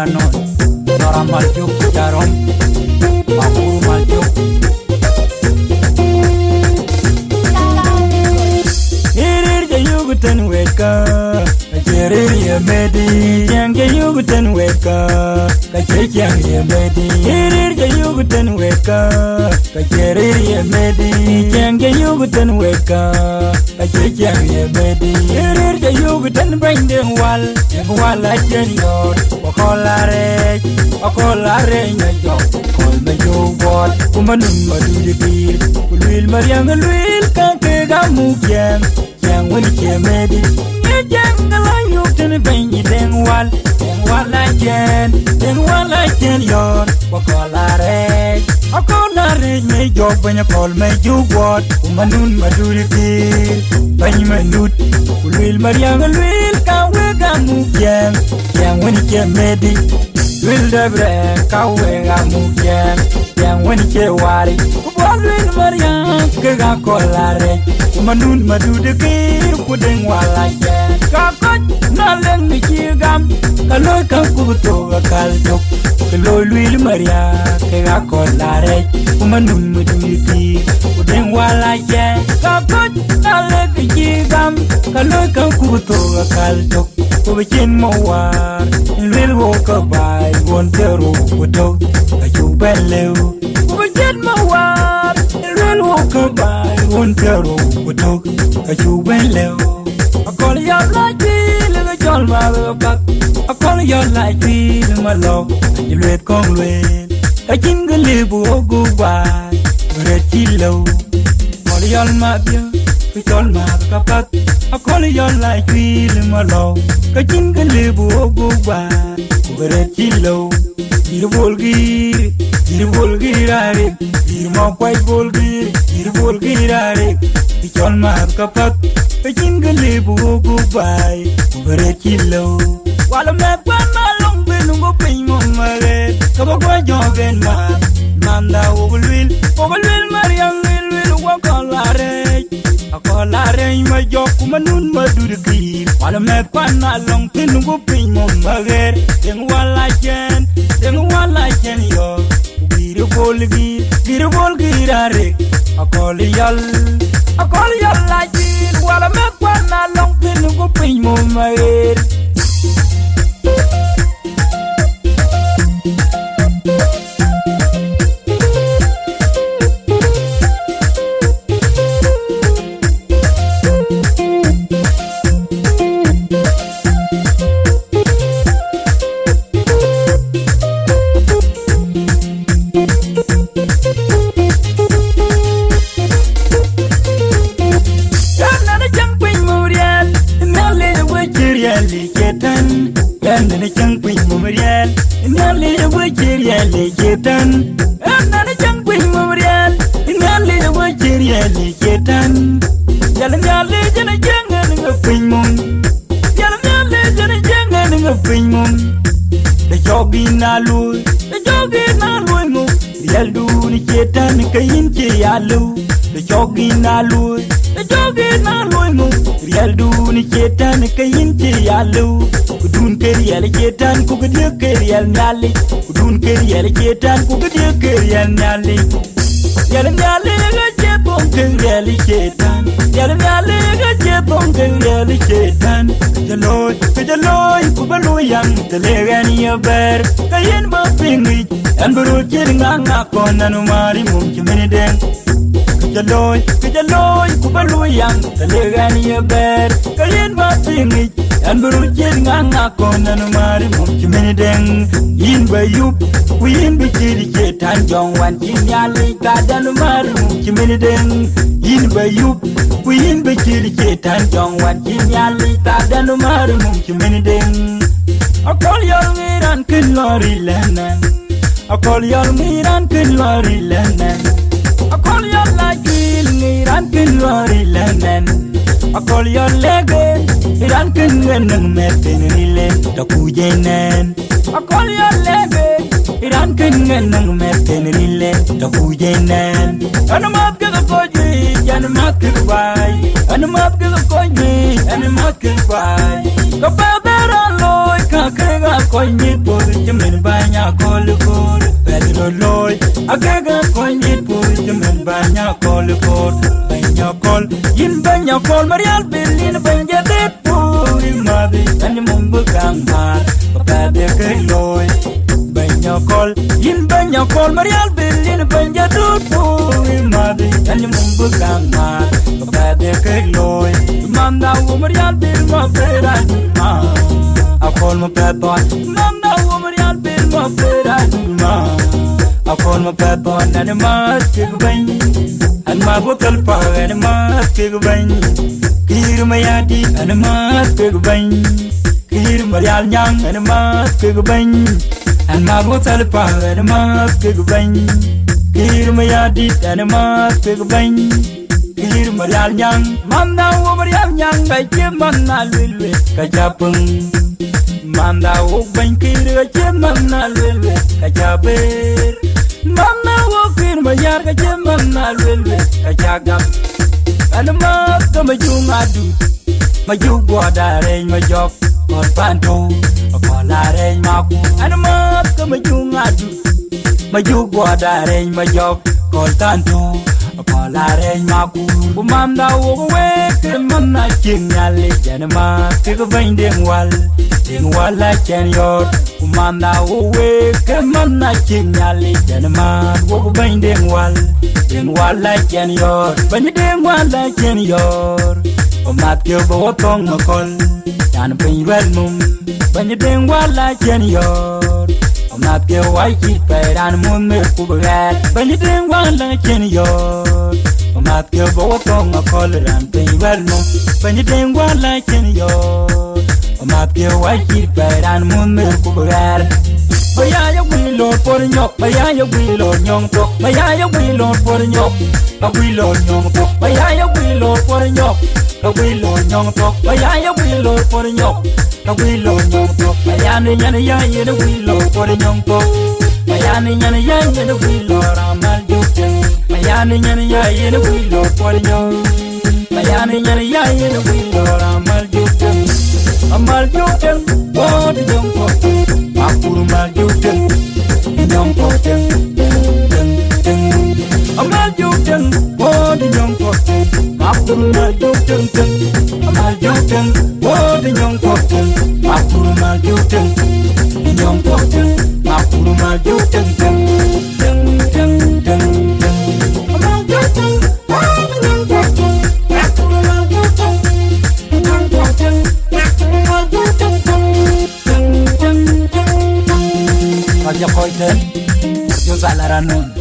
Aranon, Makur Amaljok Jarom, Makur Amaljok. Here the Yugutan weka, Kacheria Medi, Yanka Yugutan weka, Kacheria Medi. Here the Yugutan weka, Kacheria Medi, Yanka Yugutan weka, Kacheria Medi. Here the Yugutan bring them wall like Jenyor, Okolare, call me you what, Kumanum Madudi, Will Mariam and Will Kankega Mukian, Yang Winnie Medi, Yang you to the Benny, then wall like Jenyor, Okolare, may job when you call me you what, Kumanun Madudi, Benjamin Will Mariam and Will Kankega Mukian, Yang Winnie Medi. Will the break away a mukian, young when he wari. What will Marian Kagakolare? Manun Madu the Kir, pudding while I can. Kakot, not let me gam. Kaloka Kuto, a kalto. The Lord will Maria Kagakolare. Manun Madu the Kir, pudding while I can. Kakot, not let me gam. Kaloka Kuto, a kalto. Within Mawar, and will walk by one terror with dog, a you bellow. Within Mawar, and will walk by one terror with dog, a you bellow. I call you like me, little John Mother, I call you like me, my love, you let come with. I jingle live or go by, red kilo. Call you my dear, we call my papa. I call you like me, my love. Kajinga lebu oguba, bere chilo. Ir volgir are, ir mo kwai volgir are. Pichon mar kapat, kajinga lebu oguba, bere chilo. Wala me kwana long benungo pingo mare, kabagwa jogen manda ogulwil mariang wil wakolare. Akolare ma jok manun madur kir wala me kwana long pinungo pingo mager den wala chen yo beautiful girare akol yal la jil wala me kwana long pinungo pingo mager. And a young queen memorial, and only the word really getan. And a young queen memorial, and only the word really getan. Yelling your legend a young and a queen moon. Yelling your legend a young and a queen moon. The job in a loo, the job in a loo. The eldu ni getan, kain yalu. The job in a loo, the job in a loo. The eldu ni getan, kain yalu. Kudun keriyal ketan kugedia keriyal nyali kudun keriyal ketan kugedia keriyal nyali yal nyali ga jepon keriyal ketan yal nyali ga jepon keriyal ketan jaloy kubalu yang telegan yaber kayen ba pingi an buru kiringa konanu mari mumkimene den jaloy kubalu yang telegan yaber kayen ba pingi and Burujan Angakon and Mari Mumchimideng in Bayup, we in Bichiri and John Wan Kinyali, Gadan Mari Mumchimideng in Bayup, we in Bichiri and John Wan Kinyali, Gadan Mari Mumchimideng. I call your Miran Kinlori Lennon, I call your Miran Kinlori Lennon, I call your Lagil Miran Kinlori Lennon. I call your leg, it uncan when metin the Pujanen. I call your leg, it uncan when metin the Pujanen. And a mouth get a coy, and a mouth get by, and a mouth get a coy, and a mouth get by. The father alone, Akaka koi ni pori jamin banya kol kol Pedro loy Akaka koi ni pori jamin banya kol kol Banya kol Yin banya kol Marial bilin banya det pori madi Ani mumbu kang mar Kapade kay loy Banya kol Yin banya kol Marial bilin banya det pori madi Ani mumbu kang mar Kapade kay loy Manda wo Marial bil ma pera I call my bad boy, Mama woman, I'll be my bed. I call my bad boy, and a mask give away. And my vocal power, and a mask give away. Hear my auntie, and a mask give away. Hear my young, and a mask give away. And my vocal power, and a mask give away. Hear my auntie, and a mask give away. Hear my young, Manda woman, young, I give man, I will be Kajapung. Manda wo bankir chemana lelwe kajaber Manda wo kir mayar chemana lelwe kajagam Anama kamajung adu Majuk bodare majok or panto Akolare maku Anama kamajung adu Majuk bodare majok Kol tanto Akolare maku Manda wo weke mana chingali Janama tiga binding wal In wala chen yor, kumanda uwe kemana chinyali janman wogu binding wal. In wala chen yor, banyiding wala chen yor. Omat kyo bawatong makol, yan pin well mum. Banyiding wala chen yor. Omat kyo waikit pairan mun me kubagat. Banyiding wala chen yor. Omat kyo bawatong makol, yan pin well mum. Banyiding wala chen yor. Maath ke wajir pairan mun me kubar Baya ya wilo por nyok Baya ya wilo nyong tok Baya ya wilo por nyok Wilo nyong tok Baya ya wilo por nyok Wilo nyong tok Baya ya wilo por nyok Wilo nyong tok Baya ni nyana ya yene wilo por nyong tok Baya ni nyana ya yene wilo ramal jukeng Baya ni nyana ya yene wilo por nyok Baya ni nyana ya yene wilo ramal jukeng Amaljok, what a young poet, Makur Amaljok, young poet, Amaljok, what a young poet, Makur Amaljok, what a young poet, Makur Amaljok, young poet, Makur Amaljok, Yo koiten, yo salaranun.